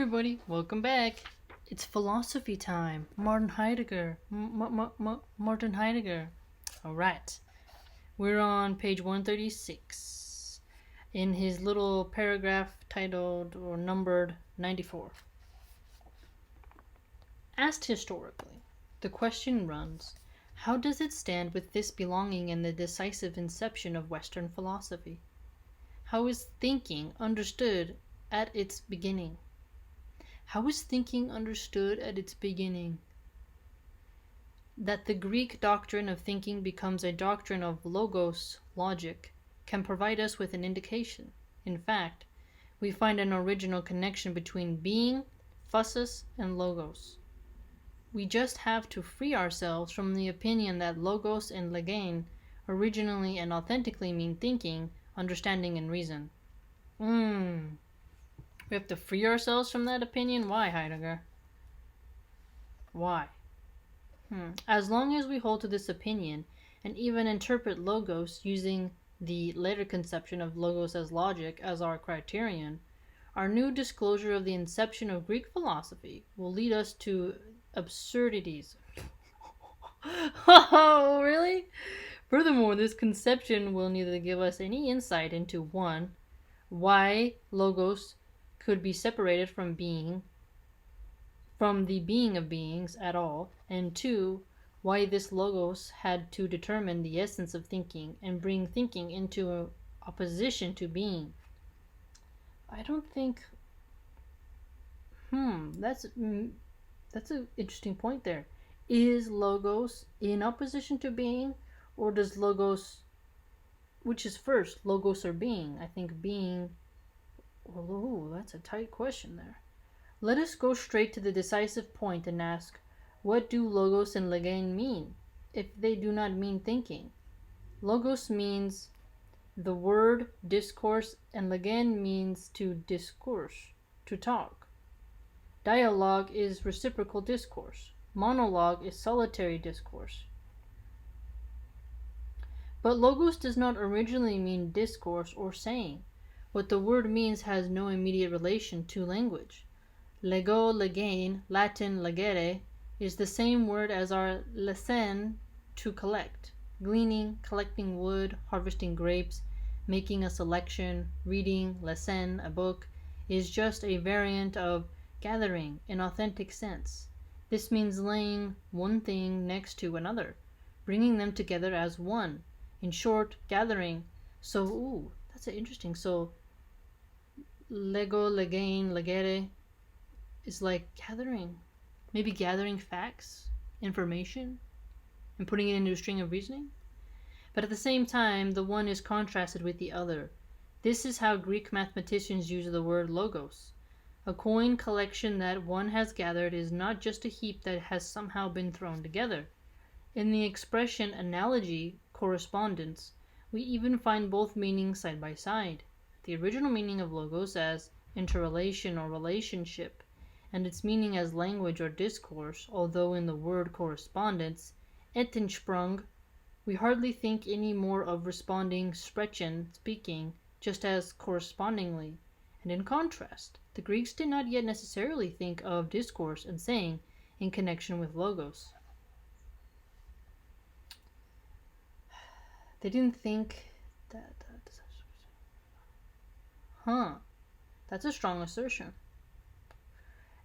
everybody, welcome back. It's philosophy time. Martin Heidegger. Martin Heidegger. All right. We're on page 136 in his little paragraph titled or numbered 94. Asked historically, the question runs, how does it stand with this belonging in the decisive inception of Western philosophy? How is thinking understood at its beginning? How is thinking understood at its beginning? That the Greek doctrine of thinking becomes a doctrine of logos, logic, can provide us with an indication. In fact, we find an original connection between being, phusis, and logos. We just have to free ourselves from the opinion that logos and legein originally and authentically mean thinking, understanding, and reason. We have to free ourselves from that opinion? Why, Heidegger? Why? As long as we hold to this opinion and even interpret logos using the later conception of logos as logic as our criterion, our new disclosure of the inception of Greek philosophy will lead us to absurdities. Oh, really? Furthermore, this conception will neither give us any insight into 1. Why logos could be separated from the being of beings at all, and 2, why this logos had to determine the essence of thinking and bring thinking into opposition to being. I don't think that's an interesting point there. Is logos in opposition to being, or does logos, which is first, logos or being? I think being. Oh, that's a tight question there. Let us go straight to the decisive point and ask, what do logos and legein mean, if they do not mean thinking? Logos means the word, discourse, and legein means to discourse, to talk. Dialogue is reciprocal discourse. Monologue is solitary discourse. But logos does not originally mean discourse or saying. What the word means has no immediate relation to language. Lego, legein, Latin legere, is the same word as our lesen, to collect. Gleaning, collecting wood, harvesting grapes, making a selection, reading, lesen, a book, is just a variant of gathering in authentic sense. This means laying one thing next to another, bringing them together as one. In short, gathering. So, that's interesting. So, lego, legein, legere is like gathering. Maybe gathering facts, information, and putting it into a string of reasoning. But at the same time, the one is contrasted with the other. This is how Greek mathematicians use the word logos. A coin collection that one has gathered is not just a heap that has somehow been thrown together. In the expression analogy, correspondence, we even find both meanings side by side. The original meaning of logos as interrelation or relationship, and its meaning as language or discourse, although in the word correspondence, Ettensprung, we hardly think any more of responding, sprechen, speaking, just as correspondingly. And in contrast, the Greeks did not yet necessarily think of discourse and saying in connection with logos. They didn't think that. That's a strong assertion.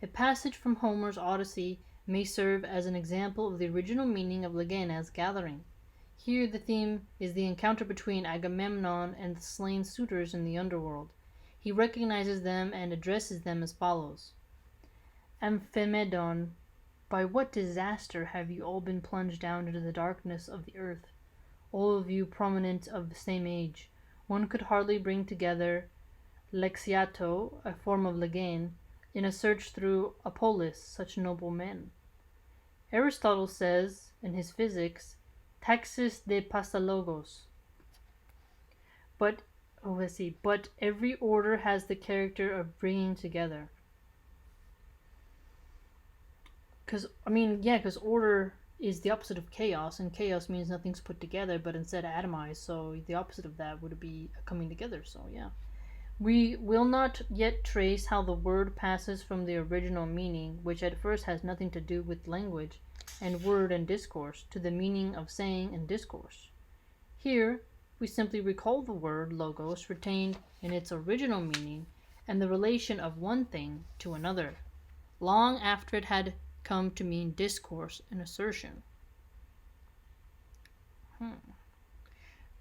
A passage from Homer's Odyssey may serve as an example of the original meaning of legein as gathering. Here the theme is the encounter between Agamemnon and the slain suitors in the underworld. He recognizes them and addresses them as follows. Amphimedon, by what disaster have you all been plunged down into the darkness of the earth? All of you prominent of the same age. One could hardly bring together lexiato, a form of legein, in a search through a polis, such noble men. Aristotle says, in his Physics, taxis de passalogos. But every order has the character of bringing together. Because order is the opposite of chaos, and chaos means nothing's put together, but instead atomized, so the opposite of that would be coming together, so yeah. We will not yet trace how the word passes from the original meaning, which at first has nothing to do with language and word and discourse, to the meaning of saying and discourse. Here, we simply recall the word logos retained in its original meaning and the relation of one thing to another, long after it had come to mean discourse and assertion.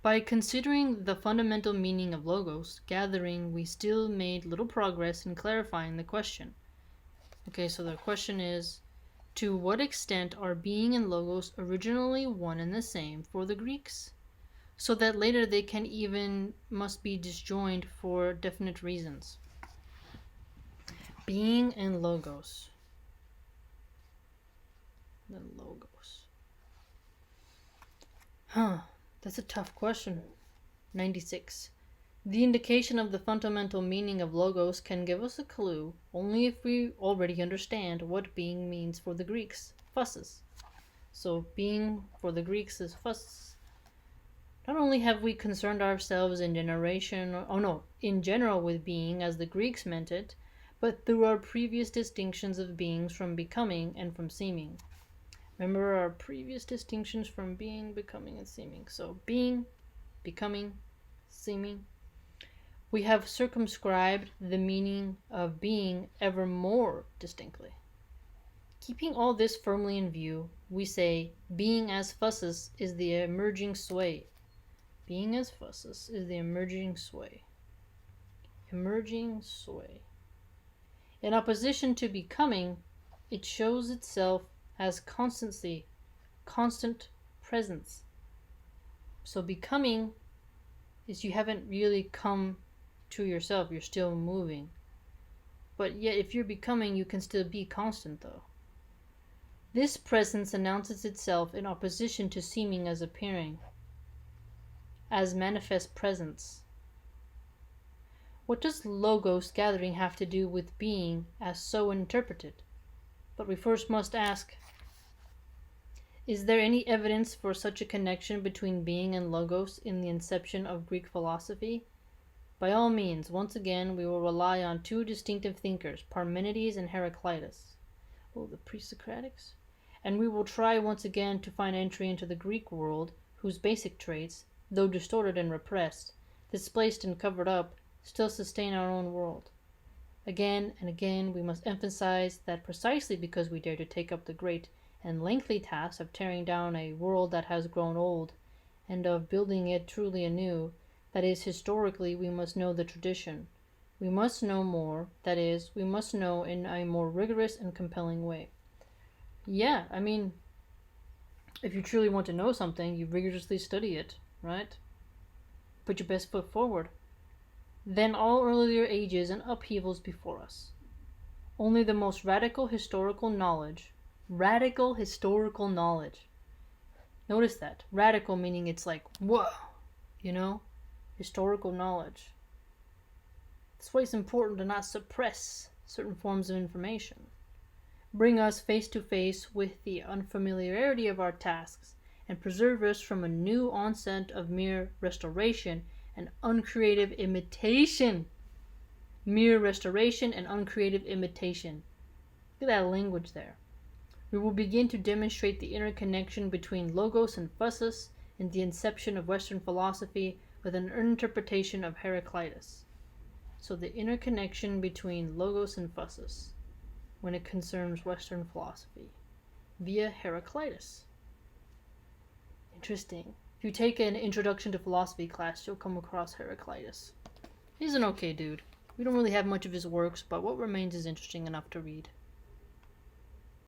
By considering the fundamental meaning of logos, gathering, we still made little progress in clarifying the question. Okay, so the question is, to what extent are being and logos originally one and the same for the Greeks, so that later they can even must be disjoined for definite reasons? Being and logos. The logos. That's a tough question. 96. The indication of the fundamental meaning of logos can give us a clue only if we already understand what being means for the Greeks, phusis. So being for the Greeks is phusis. Not only have we concerned ourselves in general with being as the Greeks meant it, but through our previous distinctions of beings from becoming and from seeming. Remember our previous distinctions from being, becoming, and seeming. So being, becoming, seeming. We have circumscribed the meaning of being ever more distinctly. Keeping all this firmly in view, we say being as phusis is the emerging sway. Being as phusis is the emerging sway. Emerging sway. In opposition to becoming, it shows itself as constancy, constant presence. So becoming is you haven't really come to yourself, you're still moving. But yet if you're becoming, you can still be constant though. This presence announces itself in opposition to seeming as appearing, as manifest presence. What does logos gathering have to do with being as so interpreted? But we first must ask, is there any evidence for such a connection between being and logos in the inception of Greek philosophy? By all means, once again, we will rely on two distinctive thinkers, Parmenides and Heraclitus. The pre-Socratics? And we will try once again to find entry into the Greek world, whose basic traits, though distorted and repressed, displaced and covered up, still sustain our own world. Again and again, we must emphasize that precisely because we dare to take up the great and lengthy task of tearing down a world that has grown old, and of building it truly anew, that is, historically, we must know the tradition. We must know more, that is, we must know in a more rigorous and compelling way. Yeah, I mean, if you truly want to know something, you rigorously study it, right? Put your best foot forward. Then all earlier ages and upheavals before us. Only the most radical historical knowledge. Notice that. Radical meaning it's like, whoa, historical knowledge. That's why it's important to not suppress certain forms of information. Bring us face to face with the unfamiliarity of our tasks and preserve us from a new onset of mere restoration and uncreative imitation. Mere restoration and uncreative imitation. Look at that language there. We will begin to demonstrate the interconnection between logos and phusis in the inception of Western philosophy with an interpretation of Heraclitus. So the interconnection between logos and phusis when it concerns Western philosophy via Heraclitus. Interesting. If you take an introduction to philosophy class, you'll come across Heraclitus. He's an okay dude. We don't really have much of his works, but what remains is interesting enough to read.